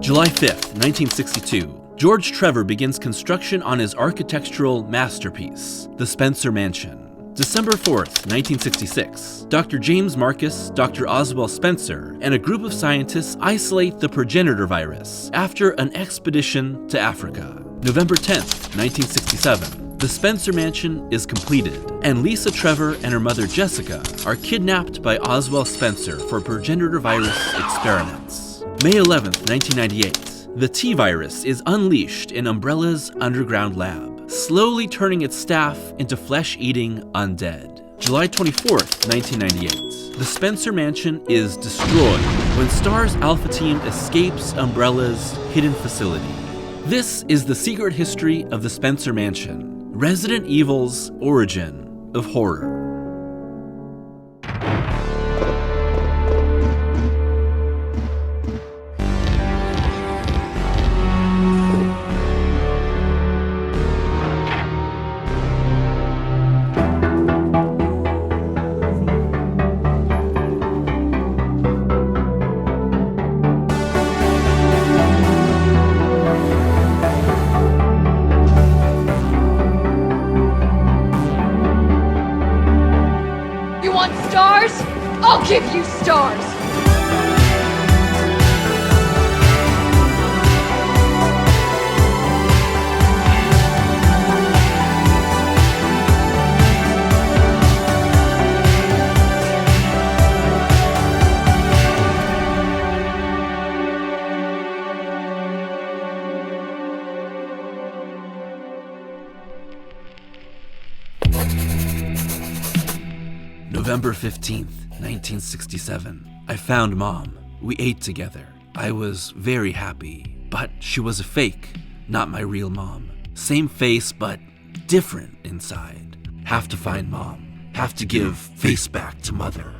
July 5th, 1962. George Trevor begins construction on his architectural masterpiece, the Spencer Mansion. December 4th, 1966. Dr. James Marcus, Dr. Oswell Spencer, and a group of scientists isolate the progenitor virus after an expedition to Africa. November 10th, 1967. The Spencer Mansion is completed, and Lisa Trevor and her mother Jessica are kidnapped by Oswell Spencer for progenitor virus experiments. May 11th, 1998. The T-virus is unleashed in Umbrella's underground lab, slowly turning its staff into flesh-eating undead. July 24th, 1998. The Spencer Mansion is destroyed when STAR's Alpha Team escapes Umbrella's hidden facility. This is the secret history of the Spencer Mansion, Resident Evil's origin of horror. Stars? I'll give you stars! November 15th, 1967. I found Mom. We ate together. I was very happy, but she was a fake, not my real mom. Same face, but different inside. Have to find Mom. Have to give face back to Mother.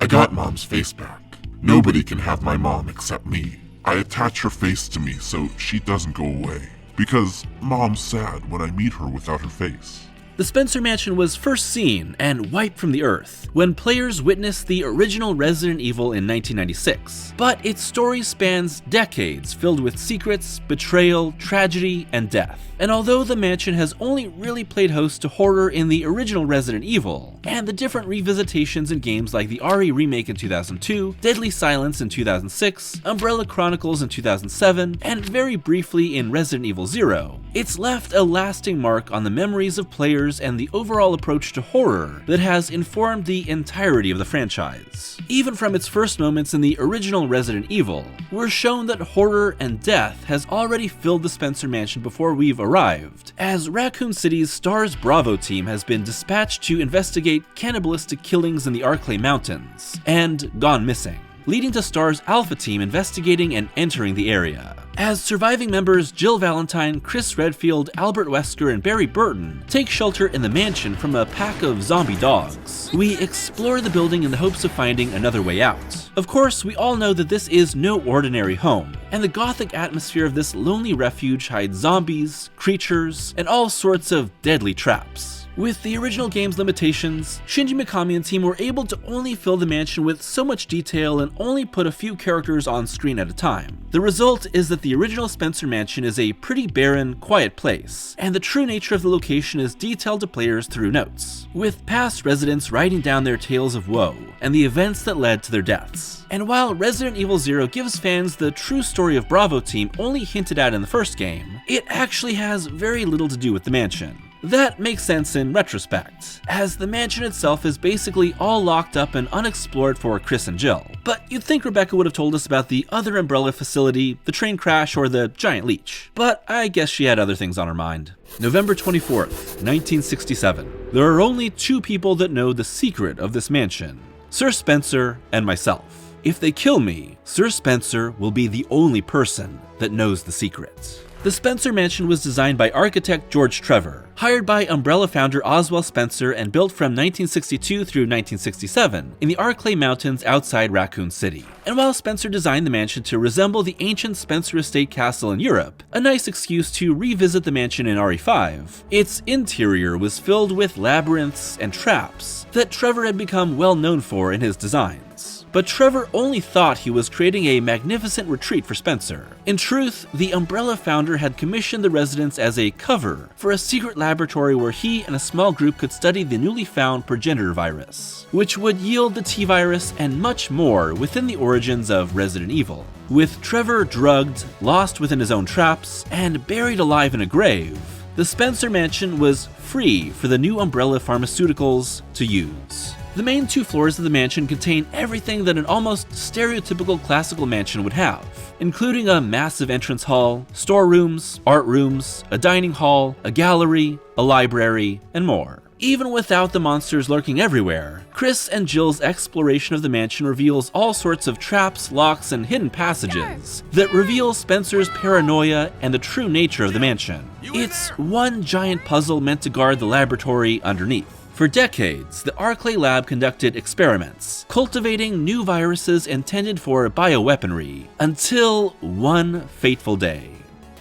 I got Mom's face back. Nobody can have my mom except me. I attach her face to me so she doesn't go away, because Mom's sad when I meet her without her face. The Spencer Mansion was first seen and wiped from the earth when players witnessed the original Resident Evil in 1996, but its story spans decades filled with secrets, betrayal, tragedy, and death. And although the mansion has only really played host to horror in the original Resident Evil, and the different revisitations in games like the RE remake in 2002, Deadly Silence in 2006, Umbrella Chronicles in 2007, and very briefly in Resident Evil 0, it's left a lasting mark on the memories of players and the overall approach to horror that has informed the entirety of the franchise. Even from its first moments in the original Resident Evil, we're shown that horror and death has already filled the Spencer Mansion before we've arrived, as Raccoon City's STAR's Bravo team has been dispatched to investigate cannibalistic killings in the Arklay Mountains, and gone missing, leading to STAR's Alpha team investigating and entering the area. As surviving members Jill Valentine, Chris Redfield, Albert Wesker, and Barry Burton take shelter in the mansion from a pack of zombie dogs, we explore the building in the hopes of finding another way out. Of course, we all know that this is no ordinary home, and the gothic atmosphere of this lonely refuge hides zombies, creatures, and all sorts of deadly traps. With the original game's limitations, Shinji Mikami and team were able to only fill the mansion with so much detail and only put a few characters on screen at a time. The result is that the original Spencer Mansion is a pretty barren, quiet place, and the true nature of the location is detailed to players through notes, with past residents writing down their tales of woe and the events that led to their deaths. And while Resident Evil 0 gives fans the true story of Bravo Team only hinted at in the first game, it actually has very little to do with the mansion. That makes sense in retrospect, as the mansion itself is basically all locked up and unexplored for Chris and Jill. But you'd think Rebecca would have told us about the other Umbrella facility, the train crash, or the giant leech. But I guess she had other things on her mind. November 24th, 1967. There are only two people that know the secret of this mansion: Sir Spencer and myself. If they kill me, Sir Spencer will be the only person that knows the secret. The Spencer Mansion was designed by architect George Trevor, hired by Umbrella founder Oswell Spencer, and built from 1962 through 1967 in the Arklay Mountains outside Raccoon City. And while Spencer designed the mansion to resemble the ancient Spencer Estate Castle in Europe, a nice excuse to revisit the mansion in RE5, its interior was filled with labyrinths and traps that Trevor had become well known for in his designs. but Trevor only thought he was creating a magnificent retreat for Spencer. In truth, the Umbrella founder had commissioned the residence as a cover for a secret laboratory where he and a small group could study the newly found progenitor virus, which would yield the T-virus and much more within the origins of Resident Evil. With Trevor drugged, lost within his own traps, and buried alive in a grave, the Spencer Mansion was free for the new Umbrella Pharmaceuticals to use. The main 2 floors of the mansion contain everything that an almost stereotypical classical mansion would have, including a massive entrance hall, storerooms, art rooms, a dining hall, a gallery, a library, and more. Even without the monsters lurking everywhere, Chris and Jill's exploration of the mansion reveals all sorts of traps, locks, and hidden passages that reveal Spencer's paranoia and the true nature of the mansion. It's one giant puzzle meant to guard the laboratory underneath. For decades, the Arklay lab conducted experiments, cultivating new viruses intended for bioweaponry, until one fateful day.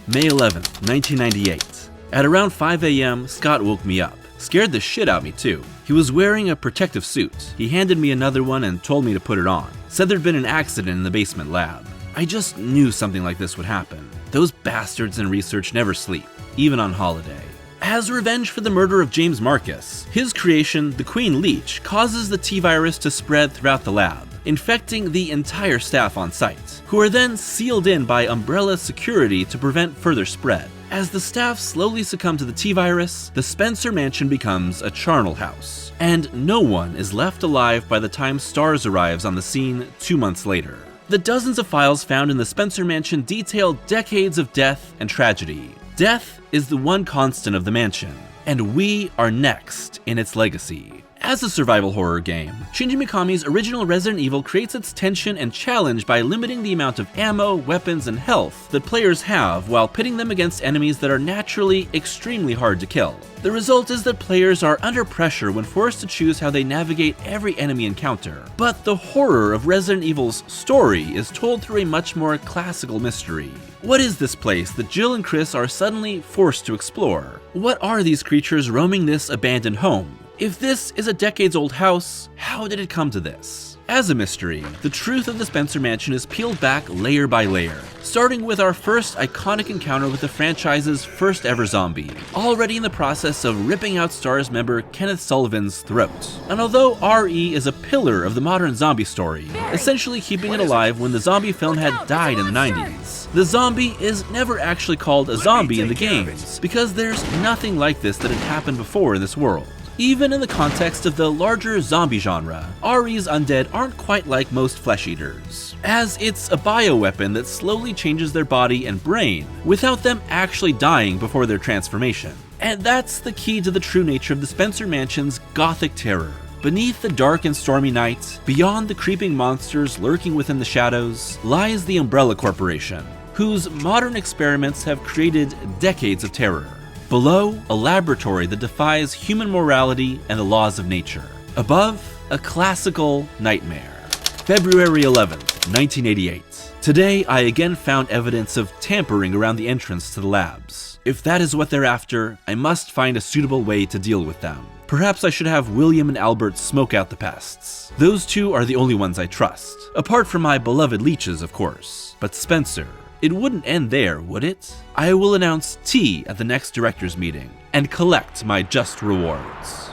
May 11th, 1998. At around 5 a.m., Scott woke me up. Scared the shit out of me too. He was wearing a protective suit. He handed me another one and told me to put it on. Said there'd been an accident in the basement lab. I just knew something like this would happen. Those bastards in research never sleep, even on holiday. As revenge for the murder of James Marcus, his creation, the Queen Leech, causes the T-virus to spread throughout the lab, infecting the entire staff on site, who are then sealed in by Umbrella security to prevent further spread. As the staff slowly succumb to the T-virus, the Spencer Mansion becomes a charnel house, and no one is left alive by the time STARS arrives on the scene 2 months later. The dozens of files found in the Spencer Mansion detail decades of death and tragedy. Death is the one constant of the mansion, and we are next in its legacy. As a survival horror game, Shinji Mikami's original Resident Evil creates its tension and challenge by limiting the amount of ammo, weapons, and health that players have while pitting them against enemies that are naturally extremely hard to kill. The result is that players are under pressure when forced to choose how they navigate every enemy encounter. But the horror of Resident Evil's story is told through a much more classical mystery. What is this place that Jill and Chris are suddenly forced to explore? What are these creatures roaming this abandoned home? If this is a decades-old house, how did it come to this? As a mystery, the truth of the Spencer Mansion is peeled back layer by layer, starting with our first iconic encounter with the franchise's first ever zombie, already in the process of ripping out STARS member Kenneth Sullivan's throat. And although RE is a pillar of the modern zombie story, essentially keeping it alive when the zombie film had died in the 90s, the zombie is never actually called a zombie in the games, because there's nothing like this that had happened before in this world. Even in the context of the larger zombie genre, RE's undead aren't quite like most flesh eaters, as it's a bioweapon that slowly changes their body and brain without them actually dying before their transformation. And that's the key to the true nature of the Spencer Mansion's gothic terror. Beneath the dark and stormy night, beyond the creeping monsters lurking within the shadows, lies the Umbrella Corporation, whose modern experiments have created decades of terror. Below, a laboratory that defies human morality and the laws of nature. Above, a classical nightmare. February 11th, 1988. Today, I again found evidence of tampering around the entrance to the labs. If that is what they're after, I must find a suitable way to deal with them. Perhaps I should have William and Albert smoke out the pests. Those two are the only ones I trust. Apart from my beloved leeches, of course. But Spencer, it wouldn't end there, would it? I will announce tea at the next director's meeting and collect my just rewards.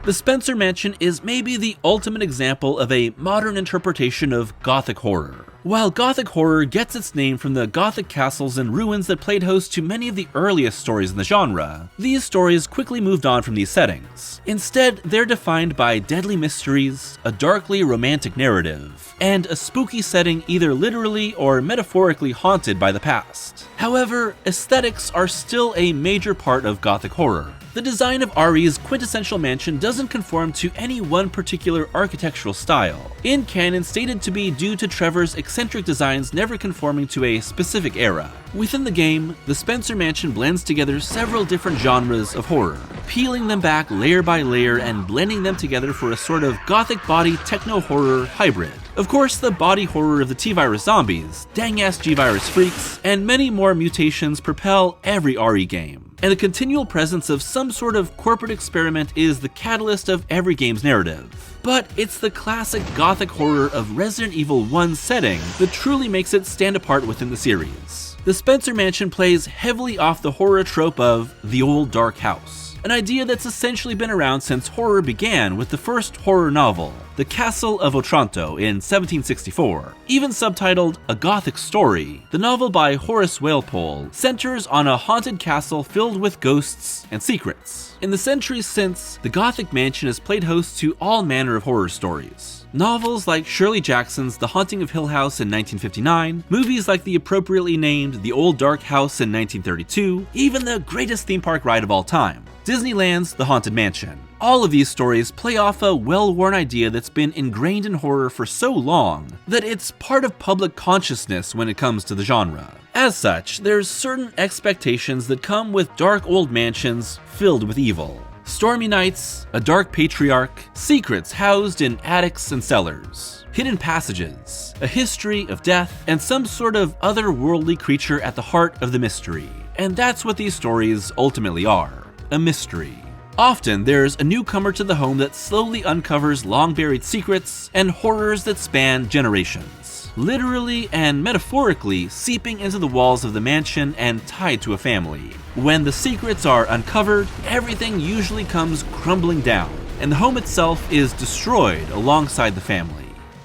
The Spencer Mansion is maybe the ultimate example of a modern interpretation of Gothic horror. While Gothic horror gets its name from the Gothic castles and ruins that played host to many of the earliest stories in the genre, these stories quickly moved on from these settings. Instead, they're defined by deadly mysteries, a darkly romantic narrative, and a spooky setting either literally or metaphorically haunted by the past. However, aesthetics are still a major part of Gothic horror. The design of RE's quintessential mansion doesn't conform to any one particular architectural style, in canon stated to be due to Trevor's eccentric designs never conforming to a specific era. Within the game, the Spencer Mansion blends together several different genres of horror, peeling them back layer by layer and blending them together for a sort of gothic body techno-horror hybrid. Of course, the body horror of the T-Virus zombies, dang-ass G-Virus freaks, and many more mutations propel every RE game. And the continual presence of some sort of corporate experiment is the catalyst of every game's narrative. But it's the classic Gothic horror of Resident Evil 1's setting that truly makes it stand apart within the series. The Spencer Mansion plays heavily off the horror trope of the old dark house, an idea that's essentially been around since horror began with the first horror novel, The Castle of Otranto in 1764. Even subtitled A Gothic Story, the novel by Horace Walpole centers on a haunted castle filled with ghosts and secrets. In the centuries since, the Gothic Mansion has played host to all manner of horror stories. Novels like Shirley Jackson's The Haunting of Hill House in 1959, movies like the appropriately named The Old Dark House in 1932, even the greatest theme park ride of all time, Disneyland's The Haunted Mansion. All of these stories play off a well-worn idea that's been ingrained in horror for so long that it's part of public consciousness when it comes to the genre. As such, there's certain expectations that come with dark old mansions filled with evil. Stormy nights, a dark patriarch, secrets housed in attics and cellars, hidden passages, a history of death, and some sort of otherworldly creature at the heart of the mystery. And that's what these stories ultimately are, a mystery. Often, there's a newcomer to the home that slowly uncovers long-buried secrets and horrors that span generations, literally and metaphorically seeping into the walls of the mansion and tied to a family. When the secrets are uncovered, everything usually comes crumbling down, and the home itself is destroyed alongside the family.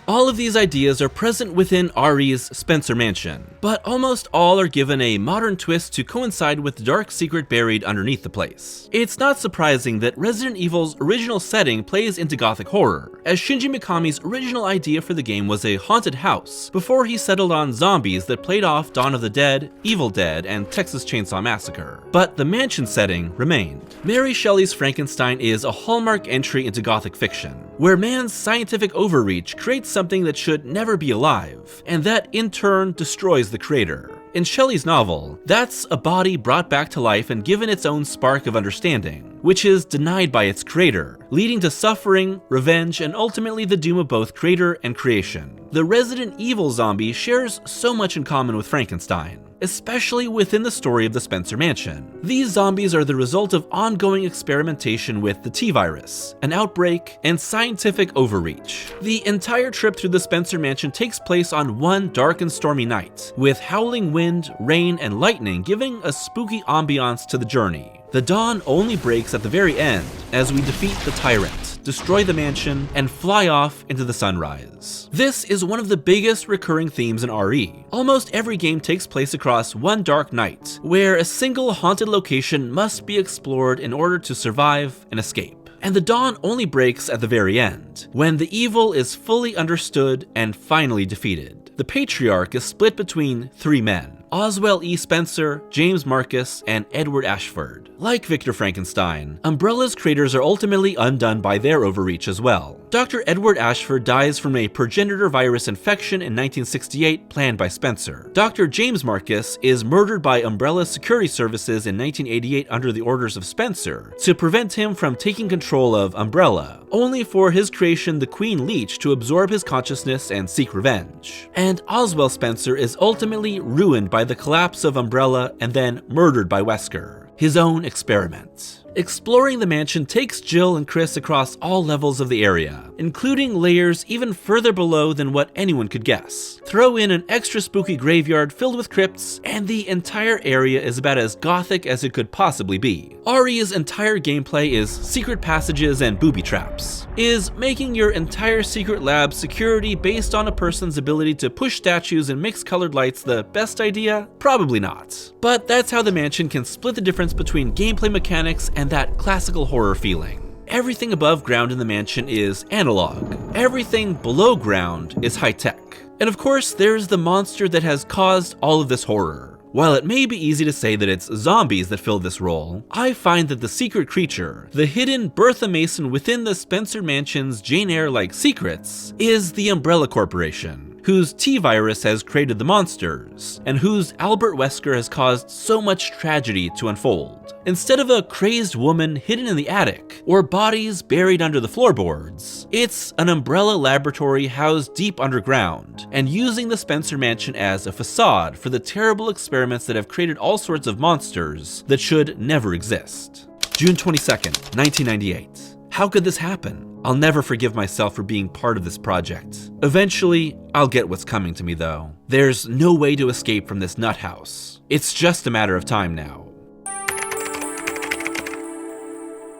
All of these ideas are present within RE's Spencer Mansion, but almost all are given a modern twist to coincide with the dark secret buried underneath the place. It's not surprising that Resident Evil's original setting plays into Gothic horror, as Shinji Mikami's original idea for the game was a haunted house before he settled on zombies that played off Dawn of the Dead, Evil Dead, and Texas Chainsaw Massacre. But the mansion setting remained. Mary Shelley's Frankenstein is a hallmark entry into Gothic fiction, where man's scientific overreach creates something that should never be alive, and that in turn destroys the creator. In Shelley's novel, that's a body brought back to life and given its own spark of understanding, which is denied by its creator, leading to suffering, revenge, and ultimately the doom of both creator and creation. The Resident Evil zombie shares so much in common with Frankenstein, especially within the story of the Spencer Mansion. These zombies are the result of ongoing experimentation with the T-Virus, an outbreak, and scientific overreach. The entire trip through the Spencer Mansion takes place on one dark and stormy night, with howling wind, rain, and lightning giving a spooky ambiance to the journey. The dawn only breaks at the very end as we defeat the tyrant, destroy the mansion, and fly off into the sunrise. This is one of the biggest recurring themes in RE. Almost every game takes place across one dark night, where a single haunted location must be explored in order to survive and escape. And the dawn only breaks at the very end, when the evil is fully understood and finally defeated. The Patriarch is split between three men: Oswell E. Spencer, James Marcus, and Edward Ashford. Like Victor Frankenstein, Umbrella's creators are ultimately undone by their overreach as well. Dr. Edward Ashford dies from a progenitor virus infection in 1968 planned by Spencer. Dr. James Marcus is murdered by Umbrella's security services in 1988 under the orders of Spencer to prevent him from taking control of Umbrella, only for his creation, the Queen Leech, to absorb his consciousness and seek revenge. And Oswell Spencer is ultimately ruined by the collapse of Umbrella and then murdered by Wesker, his own experiment. Exploring the mansion takes Jill and Chris across all levels of the area, including layers even further below than what anyone could guess. Throw in an extra spooky graveyard filled with crypts, and the entire area is about as gothic as it could possibly be. RE's entire gameplay is secret passages and booby traps. Is making your entire secret lab security based on a person's ability to push statues and mix colored lights the best idea? Probably not. But that's how the mansion can split the difference between gameplay mechanics and that classical horror feeling. Everything above ground in the mansion is analog. Everything below ground is high-tech. And of course, there's the monster that has caused all of this horror. While it may be easy to say that it's zombies that fill this role, I find that the secret creature, the hidden Bertha Mason within the Spencer Mansion's Jane Eyre-like secrets, is the Umbrella Corporation. whose T-virus has created the monsters, and whose Albert Wesker has caused so much tragedy to unfold. Instead of a crazed woman hidden in the attic, or bodies buried under the floorboards, it's an Umbrella laboratory housed deep underground, and using the Spencer Mansion as a facade for the terrible experiments that have created all sorts of monsters that should never exist. June 22nd, 1998. How could this happen? I'll never forgive myself for being part of this project. Eventually, I'll get what's coming to me though. There's no way to escape from this nut house. It's just a matter of time now.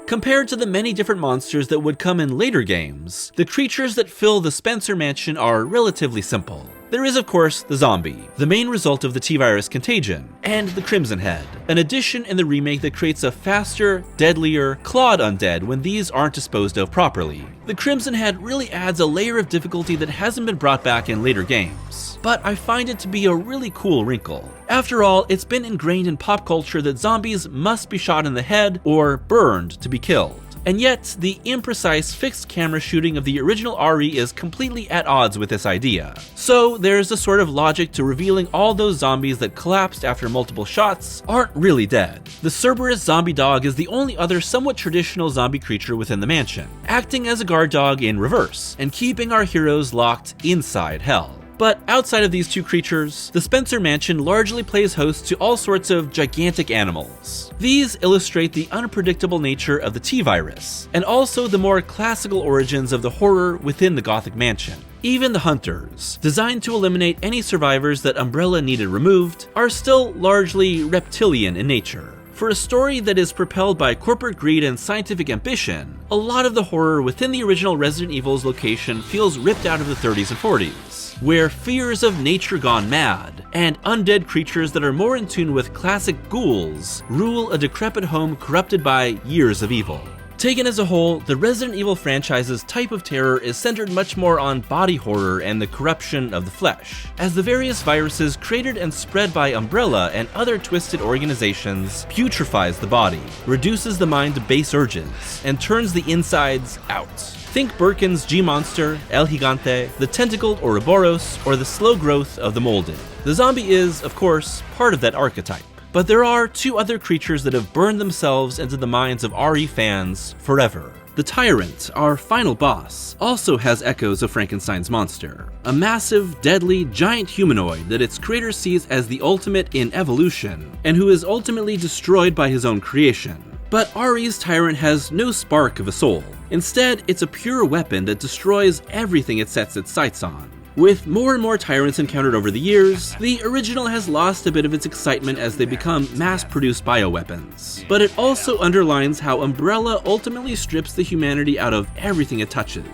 Compared to the many different monsters that would come in later games, the creatures that fill the Spencer Mansion are relatively simple. There is, of course, the zombie, the main result of the T-virus contagion, and the Crimson Head, an addition in the remake that creates a faster, deadlier, clawed undead when these aren't disposed of properly. The Crimson Head really adds a layer of difficulty that hasn't been brought back in later games, but I find it to be a really cool wrinkle. After all, it's been ingrained in pop culture that zombies must be shot in the head or burned to be killed. And yet, the imprecise fixed camera shooting of the original RE is completely at odds with this idea. So there's a sort of logic to revealing all those zombies that collapsed after multiple shots aren't really dead. The Cerberus zombie dog is the only other somewhat traditional zombie creature within the mansion, acting as a guard dog in reverse, and keeping our heroes locked inside hell. But outside of these two creatures, the Spencer Mansion largely plays host to all sorts of gigantic animals. These illustrate the unpredictable nature of the T-virus, and also the more classical origins of the horror within the Gothic Mansion. Even the Hunters, designed to eliminate any survivors that Umbrella needed removed, are still largely reptilian in nature. For a story that is propelled by corporate greed and scientific ambition, a lot of the horror within the original Resident Evil's location feels ripped out of the 30s and 40s, where fears of nature gone mad, and undead creatures that are more in tune with classic ghouls rule a decrepit home corrupted by years of evil. Taken as a whole, the Resident Evil franchise's type of terror is centered much more on body horror and the corruption of the flesh, as the various viruses created and spread by Umbrella and other twisted organizations putrefies the body, reduces the mind to base urges, and turns the insides out. Think Birkin's G-Monster, El Gigante, the tentacled Ouroboros, or the slow growth of the molded. The zombie is, of course, part of that archetype. But there are two other creatures that have burned themselves into the minds of RE fans forever. The Tyrant, our final boss, also has echoes of Frankenstein's monster, a massive, deadly, giant humanoid that its creator sees as the ultimate in evolution, and who is ultimately destroyed by his own creation. But RE's Tyrant has no spark of a soul. Instead, it's a pure weapon that destroys everything it sets its sights on. With more and more tyrants encountered over the years, the original has lost a bit of its excitement as they become mass-produced bioweapons. But it also underlines how Umbrella ultimately strips the humanity out of everything it touches,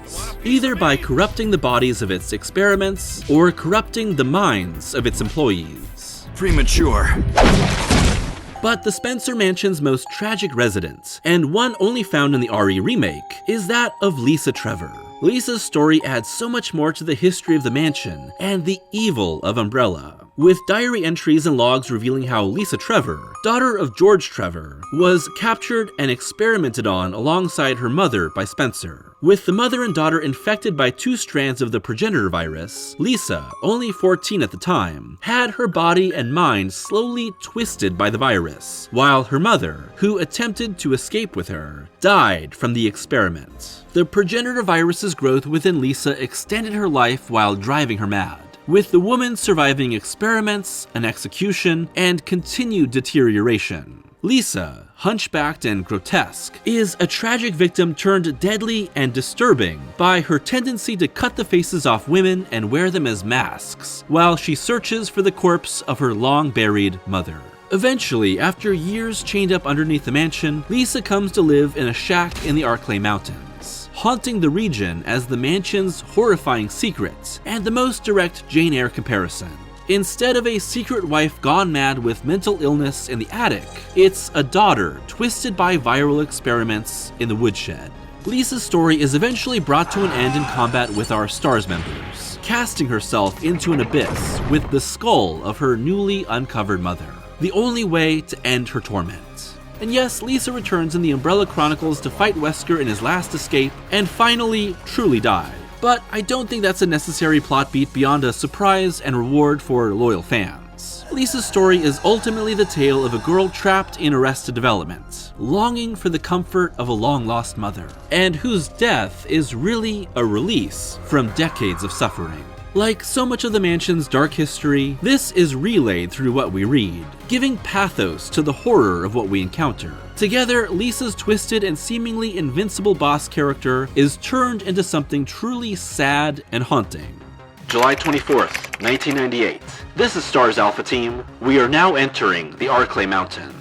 either by corrupting the bodies of its experiments, or corrupting the minds of its employees. Premature. But the Spencer Mansion's most tragic resident, and one only found in the RE remake, is that of Lisa Trevor. Lisa's story adds so much more to the history of the mansion and the evil of Umbrella, with diary entries and logs revealing how Lisa Trevor, daughter of George Trevor, was captured and experimented on alongside her mother by Spencer. With the mother and daughter infected by two strands of the progenitor virus, Lisa, only 14 at the time, had her body and mind slowly twisted by the virus, while her mother, who attempted to escape with her, died from the experiment. The progenitor virus's growth within Lisa extended her life while driving her mad, with the woman surviving experiments, an execution, and continued deterioration. Lisa, hunchbacked and grotesque, is a tragic victim turned deadly and disturbing by her tendency to cut the faces off women and wear them as masks, while she searches for the corpse of her long-buried mother. Eventually, after years chained up underneath the mansion, Lisa comes to live in a shack in the Arklay Mountains, haunting the region as the mansion's horrifying secrets and the most direct Jane Eyre comparison. Instead of a secret wife gone mad with mental illness in the attic, it's a daughter twisted by viral experiments in the woodshed. Lisa's story is eventually brought to an end in combat with our STARS members, casting herself into an abyss with the skull of her newly uncovered mother, the only way to end her torment. And yes, Lisa returns in the Umbrella Chronicles to fight Wesker in his last escape, and finally truly die. but I don't think that's a necessary plot beat beyond a surprise and reward for loyal fans. Lisa's story is ultimately the tale of a girl trapped in Arrested Development, longing for the comfort of a long-lost mother, and whose death is really a release from decades of suffering. Like so much of the mansion's dark history, this is relayed through what we read, giving pathos to the horror of what we encounter. Together, Lisa's twisted and seemingly invincible boss character is turned into something truly sad and haunting. July 24th, 1998. This is STAR's Alpha Team. We are now entering the Arklay Mountains.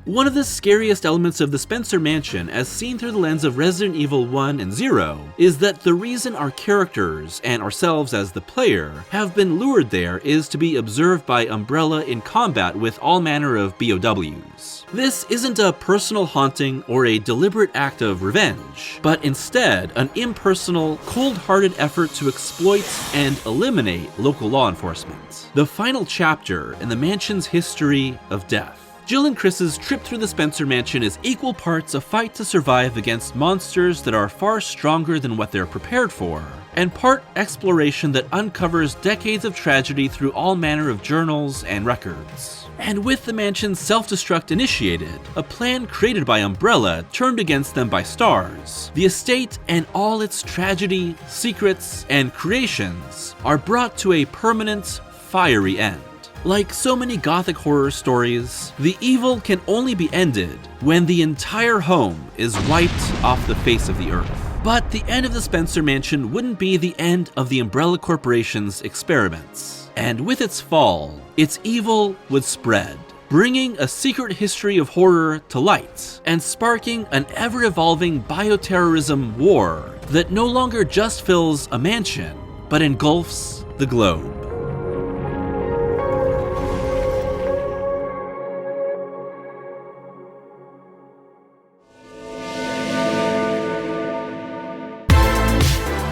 One of the scariest elements of the Spencer Mansion, as seen through the lens of Resident Evil 1 and 0, is that the reason our characters, and ourselves as the player, have been lured there is to be observed by Umbrella in combat with all manner of BOWs. This isn't a personal haunting or a deliberate act of revenge, but instead an impersonal, cold-hearted effort to exploit and eliminate local law enforcement. The final chapter in the mansion's history of death. Jill and Chris's trip through the Spencer Mansion is equal parts a fight to survive against monsters that are far stronger than what they're prepared for, and part exploration that uncovers decades of tragedy through all manner of journals and records. And with the mansion's self-destruct initiated, a plan created by Umbrella turned against them by STARS, the estate and all its tragedy, secrets, and creations are brought to a permanent, fiery end. Like so many Gothic horror stories, the evil can only be ended when the entire home is wiped off the face of the earth. But the end of the Spencer Mansion wouldn't be the end of the Umbrella Corporation's experiments. And with its fall, its evil would spread, bringing a secret history of horror to light, and sparking an ever-evolving bioterrorism war that no longer just fills a mansion, but engulfs the globe.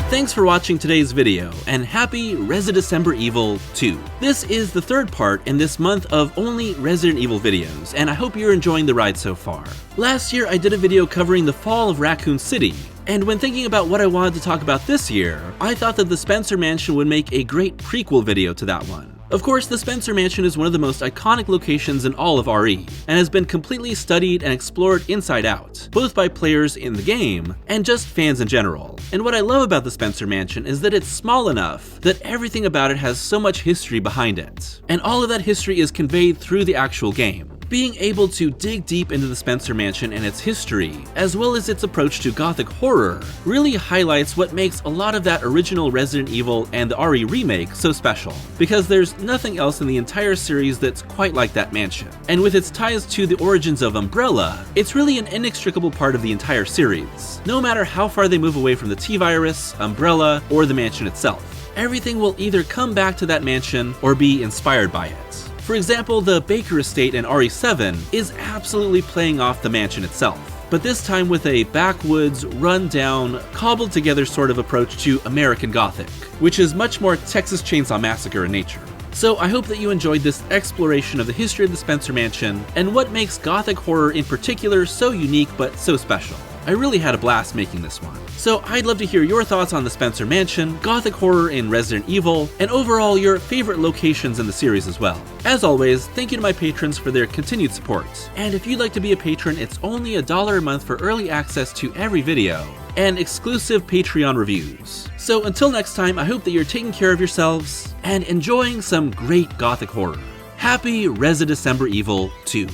Thanks for watching today's video, and happy Residecember Evil 2. This is the third part in this month of only Resident Evil videos, and I hope you're enjoying the ride so far. Last year I did a video covering the fall of Raccoon City, and when thinking about what I wanted to talk about this year, I thought that the Spencer Mansion would make a great prequel video to that one. Of course, the Spencer Mansion is one of the most iconic locations in all of RE, and has been completely studied and explored inside out, both by players in the game, and just fans in general. And what I love about the Spencer Mansion is that it's small enough that everything about it has so much history behind it, and all of that history is conveyed through the actual game. Being able to dig deep into the Spencer Mansion and its history, as well as its approach to Gothic horror, really highlights what makes a lot of that original Resident Evil and the RE remake so special, because there's nothing else in the entire series that's quite like that mansion. And with its ties to the origins of Umbrella, it's really an inextricable part of the entire series. No matter how far they move away from the T-Virus, Umbrella, or the mansion itself, everything will either come back to that mansion or be inspired by it. For example, the Baker estate in RE7 is absolutely playing off the mansion itself, but this time with a backwoods, run-down, cobbled-together sort of approach to American Gothic, which is much more Texas Chainsaw Massacre in nature. So I hope that you enjoyed this exploration of the history of the Spencer Mansion, and what makes Gothic horror in particular so unique but so special. I really had a blast making this one. So I'd love to hear your thoughts on the Spencer Mansion, Gothic horror in Resident Evil, and overall your favorite locations in the series as well. As always, thank you to my patrons for their continued support. And if you'd like to be a patron, it's only $1 a month for early access to every video, and exclusive Patreon reviews. So until next time, I hope that you're taking care of yourselves, and enjoying some great Gothic horror. Happy Residecember Evil 2.